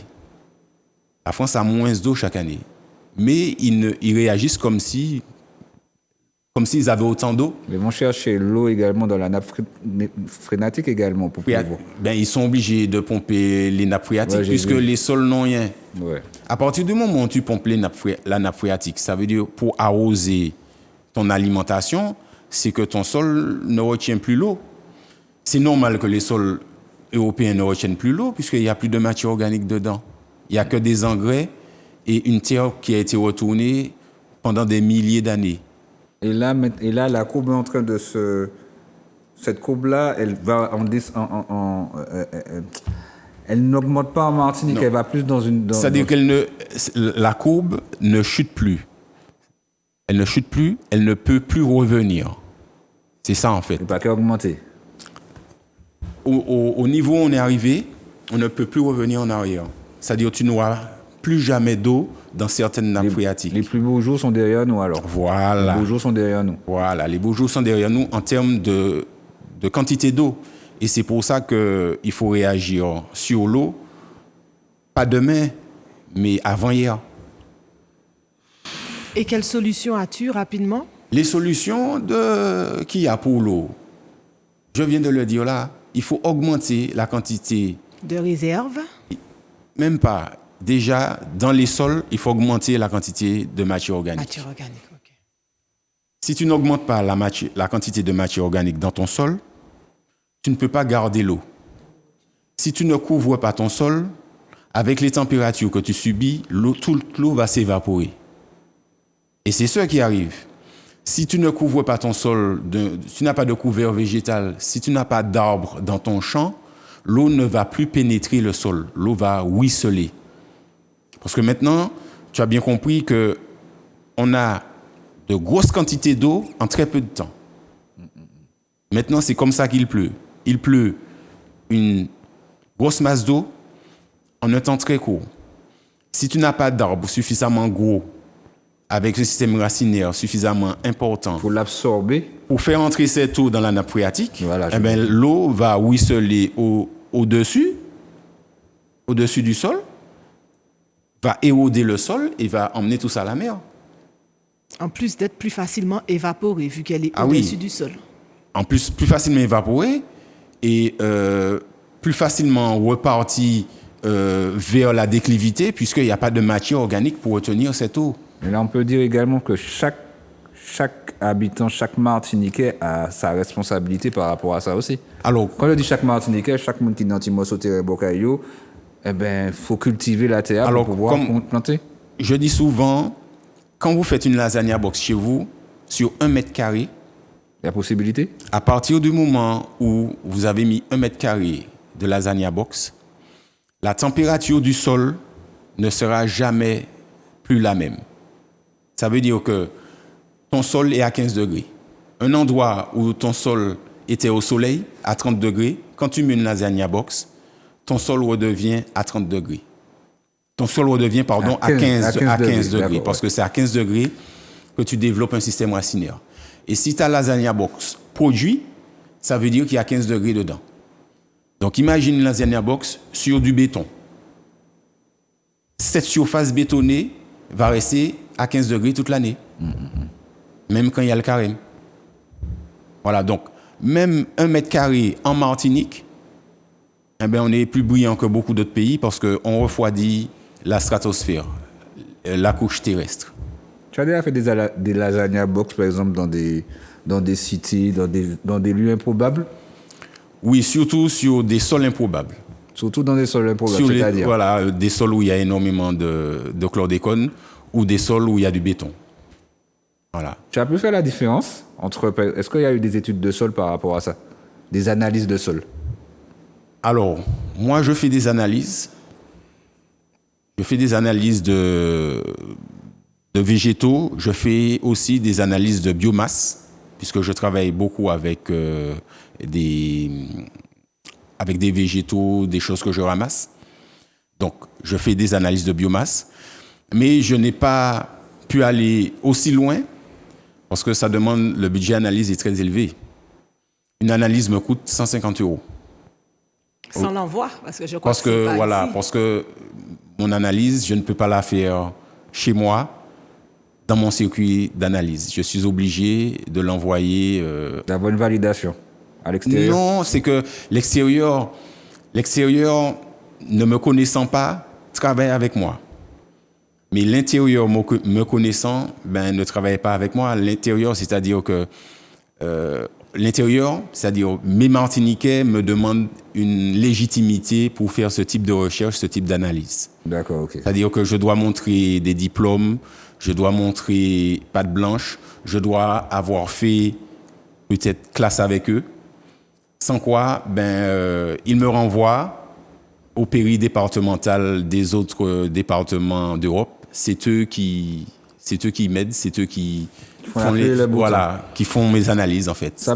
La France a moins d'eau chaque année. Mais ils réagissent comme s'ils avaient autant d'eau. Mais ils vont chercher l'eau également dans la nappe phréatique également. Ils sont obligés de pomper les nappes phréatiques puisque les sols n'ont rien. Ouais. À partir du moment où tu pompes la nappe phréatique, ça veut dire pour arroser ton alimentation, c'est que ton sol ne retient plus l'eau. C'est normal que les sols européens ne retiennent plus l'eau puisqu'il n'y a plus de matière organique dedans. Il n'y a que des engrais et une terre qui a été retournée pendant des milliers d'années. Et là, la courbe est en train de se... Cette courbe-là, elle va elle n'augmente pas en Martinique, Non. elle va plus dans une... C'est-à-dire que la courbe ne chute plus. Elle ne chute plus, elle ne peut plus revenir. C'est ça en fait. Elle va qu'augmenter. Au niveau où on est arrivé, on ne peut plus revenir en arrière. C'est-à-dire que tu n'auras plus jamais d'eau dans certaines nappes phréatiques. Les plus beaux jours sont derrière nous alors. Voilà. Les beaux jours sont derrière nous. Voilà, les beaux jours sont derrière nous en termes de quantité d'eau. Et c'est pour ça qu'il faut réagir sur l'eau, pas demain, mais avant-hier. Et quelle solution as-tu rapidement? Les solutions qu'il y a pour l'eau, je viens de le dire là, il faut augmenter la quantité, De réserve? même pas. Déjà, dans les sols, il faut augmenter la quantité de matière organique. Matière organique, ok. Si tu n'augmentes pas la quantité de matière organique dans ton sol, tu ne peux pas garder l'eau. Si tu ne couvres pas ton sol, avec les températures que tu subis, toute l'eau va s'évaporer. Et c'est ce qui arrive. Si tu ne couvres pas ton sol, tu n'as pas de couvert végétal, si tu n'as pas d'arbres dans ton champ, l'eau ne va plus pénétrer le sol. L'eau va ruisseler. Parce que maintenant, tu as bien compris qu'on a de grosses quantités d'eau en très peu de temps. Maintenant, c'est comme ça qu'il pleut. Il pleut une grosse masse d'eau en un temps très court. Si tu n'as pas d'arbres suffisamment gros, avec un système racinaire suffisamment important Pour l'absorber, pour faire entrer cette eau dans la nappe phréatique, Voilà, eh ben, l'eau va ruisseler au-dessus du sol, va éroder le sol et va emmener tout ça à la mer. En plus d'être plus facilement évaporée, vu qu'elle est Ah oui. au-dessus du sol. En plus, plus facilement évaporée et plus facilement repartie vers la déclivité puisqu'il n'y a pas de matière organique pour retenir cette eau. et là on peut dire également que chaque habitant, chaque Martiniquais a sa responsabilité par rapport à ça aussi. Alors, Quand je dis chaque Martiniquais, chaque monde qui est dans Timos au terrain Bocayo, eh ben, faut cultiver la terre Alors, pour pouvoir comme- planter. je dis souvent, quand vous faites une lasagna box chez vous, sur 1 mètre carré, La possibilité. à partir du moment où vous avez mis 1 mètre carré de lasagna box, la température du sol ne sera jamais plus la même. Ça veut dire que ton sol est à 15 degrés. Un endroit où ton sol était au soleil, à 30 degrés, quand tu mets une lasagna box, ton sol redevient à 30 degrés. Ton sol redevient, pardon, à 15 degrés, d'accord, parce ouais. que c'est à 15 degrés que tu développes un système racinaire. Et si ta lasagna box produit, ça veut dire qu'il y a 15 degrés dedans. Donc imagine une lasagna box sur du béton. Cette surface bétonnée va rester à 15 degrés toute l'année, même quand il y a le carême. Voilà, donc même 1 mètre carré en Martinique, eh ben, on est plus bruyant que beaucoup d'autres pays parce qu'on refroidit la stratosphère, la couche terrestre. Tu as déjà fait des lasagna box, par exemple, dans des cités, dans des lieux improbables, Oui, surtout sur des sols improbables. surtout dans des sols improbables, Sur c'est-à-dire. voilà, des sols où il y a énormément de chlordécone ou des sols où il y a du béton. Voilà. Tu as pu faire la différence entre. Est-ce qu'il y a eu des études de sol par rapport à ça? Des analyses de sol? Alors, moi, je fais des analyses. Je fais des analyses de végétaux. Je fais aussi des analyses de biomasse, puisque je travaille beaucoup avec des végétaux, des choses que je ramasse. Donc, je fais des analyses de biomasse. Mais je n'ai pas pu aller aussi loin, parce que ça demande, le budget analyse est très élevé. Une analyse me coûte 150 €. Sans l'envoi, parce que je crois Parce que c'est que, pas voilà, ici. parce que mon analyse, je ne peux pas la faire chez moi, dans mon circuit d'analyse. Je suis obligé de l'envoyer. D'avoir une validation à l'extérieur? Non, c'est que l'extérieur, ne me connaissant pas, travaille avec moi. Mais l'intérieur, me connaissant, ben, ne travaille pas avec moi. L'intérieur, c'est-à-dire que l'intérieur, c'est-à-dire mes Martiniquais me demandent une légitimité pour faire ce type de recherche, ce type d'analyse. D'accord, ok. C'est-à-dire que je dois montrer des diplômes, je dois montrer patte blanche, je dois avoir fait peut-être classe avec eux, sans quoi, ils me renvoient au péridépartemental des autres départements d'Europe. C'est eux qui m'aident, c'est eux qui qui font mes analyses en fait.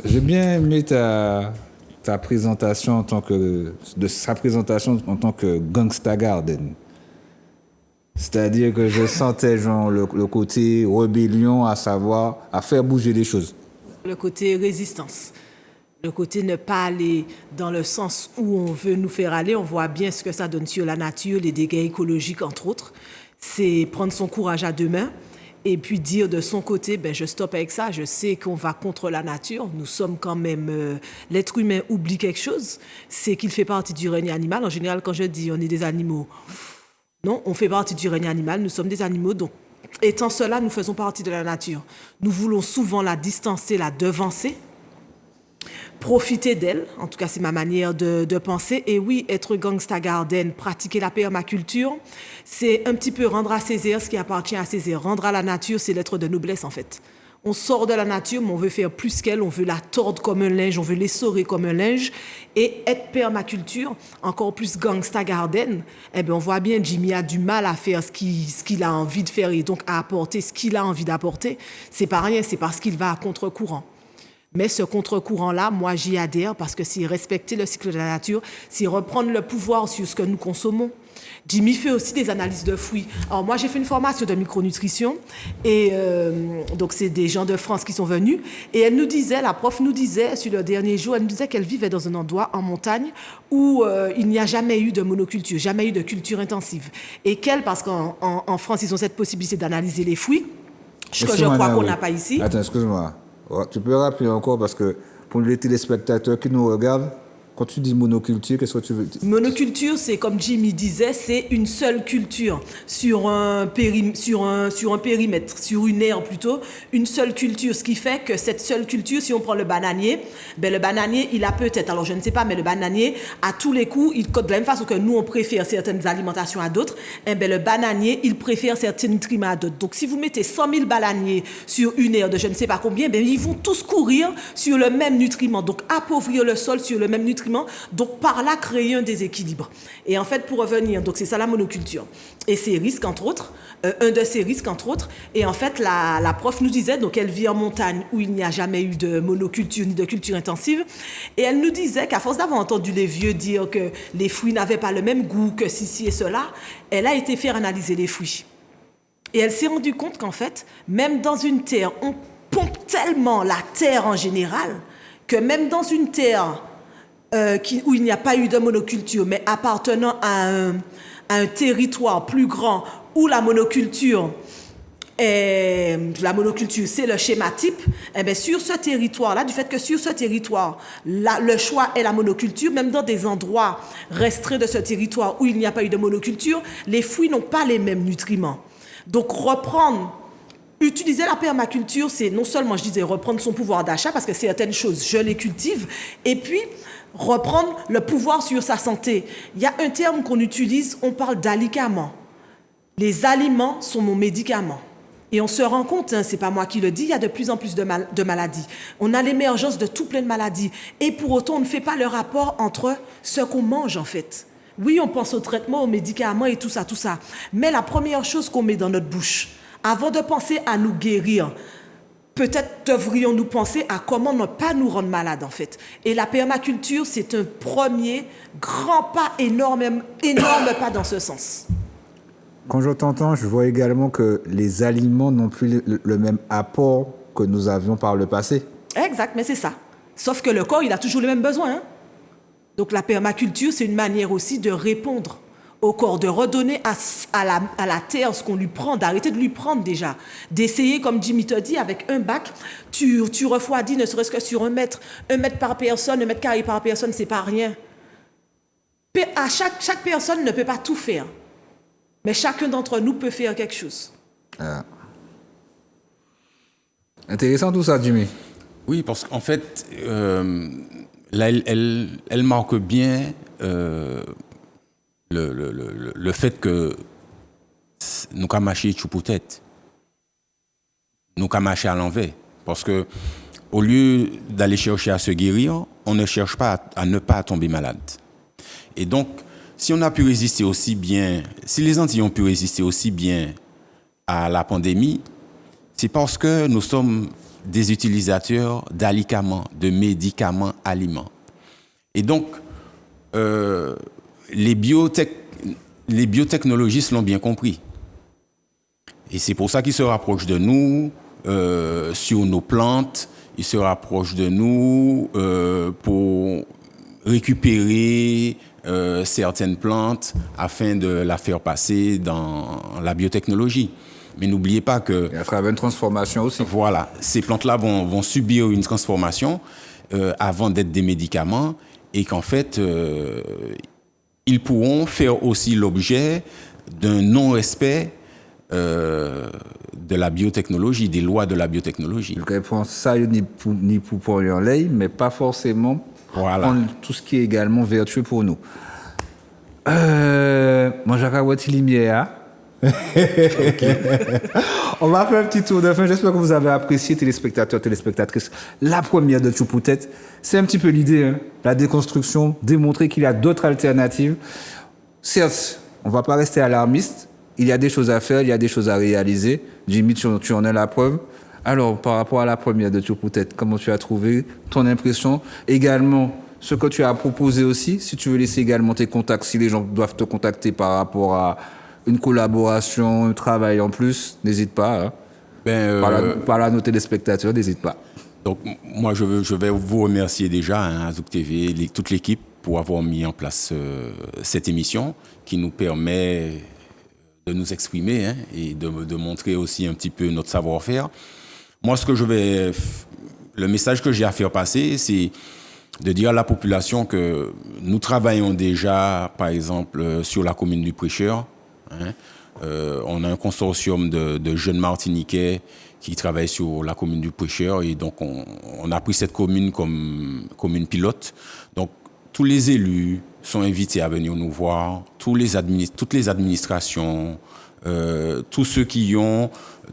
J'ai bien aimé sa présentation en tant que Gangsta Garden. C'est-à-dire que je sentais genre le côté rébellion, à savoir à faire bouger les choses. Le côté résistance. Le côté ne pas aller dans le sens où on veut nous faire aller. On voit bien ce que ça donne sur la nature, les dégâts écologiques, entre autres. C'est prendre son courage à deux mains et puis dire de son côté, je stoppe avec ça, je sais qu'on va contre la nature. Nous sommes quand même... l'être humain oublie quelque chose, c'est qu'il fait partie du règne animal. En général, quand je dis on est des animaux, non, on fait partie du règne animal, nous sommes des animaux, donc étant cela, nous faisons partie de la nature. Nous voulons souvent la distancer, la devancer, profiter d'elle, en tout cas c'est ma manière de penser. Et oui, être Gangsta Garden, pratiquer la permaculture, c'est un petit peu rendre à Césaire ce qui appartient à Césaire. Rendre à la nature, c'est l'être de noblesse en fait. On sort de la nature, mais on veut faire plus qu'elle, on veut la tordre comme un linge, on veut l'essorer comme un linge. Et être permaculture, encore plus Gangsta Garden, on voit bien Jimmy a du mal à faire ce qu'il a envie de faire et donc à apporter ce qu'il a envie d'apporter. C'est pas rien, c'est parce qu'il va à contre-courant. Mais ce contre-courant-là, moi, j'y adhère parce que c'est respecter le cycle de la nature, c'est reprendre le pouvoir sur ce que nous consommons. Jimmy fait aussi des analyses de fruits. Alors moi, j'ai fait une formation de micronutrition et donc c'est des gens de France qui sont venus et elle nous disait, la prof nous disait sur le dernier jour, elle nous disait qu'elle vivait dans un endroit en montagne où il n'y a jamais eu de monoculture, jamais eu de culture intensive. Et qu'elle, parce qu'en France, ils ont cette possibilité d'analyser les fruits, que je crois qu'on n'a pas ici. Attends, excuse-moi. Tu peux rappeler encore parce que pour les téléspectateurs qui nous regardent, quand tu dis monoculture, qu'est-ce que tu veux dire? Monoculture, c'est comme Jimmy disait, c'est une seule culture sur un périmètre, sur une aire plutôt, une seule culture. Ce qui fait que cette seule culture, si on prend le bananier, le bananier, il a peut-être, alors je ne sais pas, mais le bananier, à tous les coups, de la même façon que nous, on préfère certaines alimentations à d'autres, le bananier, il préfère certains nutriments à d'autres. Donc, si vous mettez 100 000 bananiers sur une aire de je ne sais pas combien, ils vont tous courir sur le même nutriment. Donc, appauvrir le sol sur le même nutriment. Donc, par là, créer un déséquilibre. Et en fait, pour revenir, donc c'est ça la monoculture. Et ses risques, entre autres, un de ces risques, entre autres. Et en fait, la prof nous disait, donc elle vit en montagne où il n'y a jamais eu de monoculture ni de culture intensive. Et elle nous disait qu'à force d'avoir entendu les vieux dire que les fruits n'avaient pas le même goût, que ceci et cela, elle a été faire analyser les fruits. Et elle s'est rendue compte qu'en fait, même dans une terre, on pompe tellement la terre en général, que même dans une terre où il n'y a pas eu de monoculture, mais appartenant à un territoire plus grand où la monoculture, c'est le schéma type, sur ce territoire-là, du fait que sur ce territoire, le choix est la monoculture, même dans des endroits restreints de ce territoire où il n'y a pas eu de monoculture, les fruits n'ont pas les mêmes nutriments. Donc utiliser la permaculture, c'est non seulement, je disais, reprendre son pouvoir d'achat, parce que certaines choses, je les cultive, et puis reprendre le pouvoir sur sa santé. Il y a un terme qu'on utilise, on parle d'alicaments. Les aliments sont mon médicament. Et on se rend compte, c'est pas moi qui le dis, il y a de plus en plus de maladies. On a l'émergence de tout plein de maladies. Et pour autant, on ne fait pas le rapport entre ce qu'on mange, en fait. Oui, on pense au traitement, aux médicaments et tout ça. Mais la première chose qu'on met dans notre bouche, avant de penser à nous guérir, peut-être devrions-nous penser à comment ne pas nous rendre malades, en fait. Et la permaculture, c'est un premier grand pas, énorme pas dans ce sens. Quand je t'entends, je vois également que les aliments n'ont plus le même apport que nous avions par le passé. Exact, mais c'est ça. Sauf que le corps, il a toujours les mêmes besoins. Donc la permaculture, c'est une manière aussi de répondre au corps, de redonner à la terre ce qu'on lui prend, d'arrêter de lui prendre déjà. D'essayer, comme Jimmy te dit, avec un bac, tu refroidis ne serait-ce que sur 1 mètre. 1 mètre par personne, 1 mètre carré par personne, c'est pas rien. Chaque personne ne peut pas tout faire. Mais chacun d'entre nous peut faire quelque chose. Intéressant tout ça, Jimmy. Oui, parce qu'en fait, là, elle marque bien le fait que nous avons marché Tchoupoutet. Nous avons marché à l'envers. Parce que au lieu d'aller chercher à se guérir, on ne cherche pas à ne pas tomber malade. Et donc, si on a pu résister aussi bien, si les Antillais ont pu résister aussi bien à la pandémie, c'est parce que nous sommes des utilisateurs d'alicaments, de médicaments, aliments. Et donc, les biotechnologistes l'ont bien compris. Et c'est pour ça qu'ils se rapprochent de nous sur nos plantes, ils se rapprochent de nous pour récupérer certaines plantes afin de la faire passer dans la biotechnologie. Mais n'oubliez pas que... Et à travers une transformation aussi. Voilà, ces plantes-là vont subir une transformation avant d'être des médicaments et qu'en fait, ils pourront faire aussi l'objet d'un non-respect de la biotechnologie, des lois de la biotechnologie. Je réponds ça ni pour en l'air, mais pas forcément prendre tout ce qui est également vertueux pour nous. Moi, j'ai lumière. On va faire un petit tour de fin. J'espère que vous avez apprécié, téléspectateurs, téléspectatrices. La première de Tchoupoutet, c'est un petit peu l'idée, hein, la déconstruction, démontrer qu'il y a d'autres alternatives. Certes, on ne va pas rester alarmiste. Il y a des choses à faire, il y a des choses à réaliser. Jimmy, tu en as la preuve. Alors, par rapport à la première de Tchoupoutet, comment tu as trouvé ton impression? Également, ce que tu as proposé aussi, si tu veux laisser également tes contacts, si les gens doivent te contacter par rapport à une collaboration, un travail en plus, n'hésite pas. Hein. Parle à nos téléspectateurs, n'hésite pas. Donc, moi, je vais vous remercier déjà, hein, Azouk TV, toute l'équipe, pour avoir mis en place cette émission qui nous permet de nous exprimer, hein, et de montrer aussi un petit peu notre savoir-faire. Moi, le message que j'ai à faire passer, c'est de dire à la population que nous travaillons déjà, par exemple, sur la commune du Prêcheur. Hein. On a un consortium de jeunes Martiniquais qui travaillent sur la commune du Prêcheur et donc on a pris cette commune comme commune pilote. Donc tous les élus sont invités à venir nous voir, toutes les administrations, tous ceux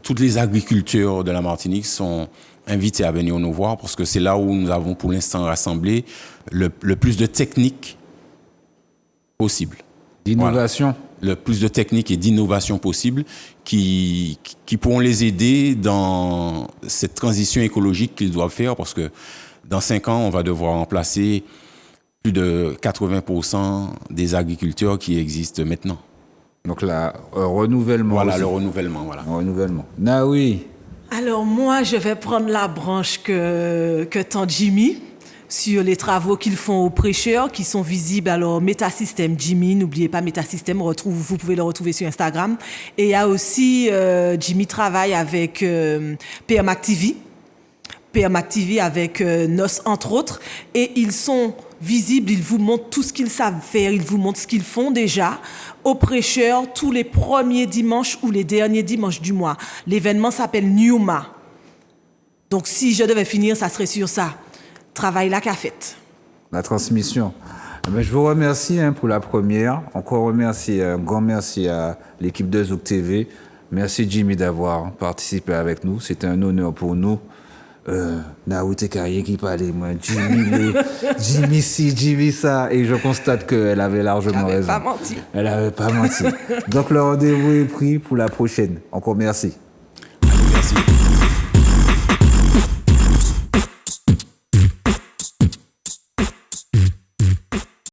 tous les agriculteurs de la Martinique sont invités à venir nous voir parce que c'est là où nous avons pour l'instant rassemblé le plus de techniques possible. D'innovation. Voilà. Le plus de techniques et d'innovation possible qui pourront les aider dans cette transition écologique qu'ils doivent faire parce que dans 5 ans, on va devoir remplacer plus de 80% des agriculteurs qui existent maintenant. Donc là, renouvellement. Voilà, aussi. le renouvellement. Voilà. Le renouvellement. Naoui. Alors moi, je vais prendre la branche que tend Jimmy sur les travaux qu'ils font aux prêcheurs qui sont visibles. Alors, Métasystème Jimmy, n'oubliez pas Métasystème, vous pouvez le retrouver sur Instagram. Et il y a aussi, Jimmy travaille avec PMAC TV. PMAC TV avec NOS, entre autres. Et ils sont visibles, ils vous montrent tout ce qu'ils savent faire, ils vous montrent ce qu'ils font déjà aux prêcheurs tous les premiers dimanches ou les derniers dimanches du mois. L'événement s'appelle Newma. Donc, si je devais finir, ça serait sur ça. Travail là qu'a fait. La transmission. Mais je vous remercie, hein, pour la première. Encore remercie, un grand merci à l'équipe de Zouk TV. Merci Jimmy d'avoir participé avec nous. C'était un honneur pour nous. Naoui Carrier qui parlait, moi, Jimmy ci, Jimmy ça. Et je constate qu'elle avait largement raison. Pas menti. Elle n'avait pas menti. Donc le rendez-vous est pris pour la prochaine. Encore merci.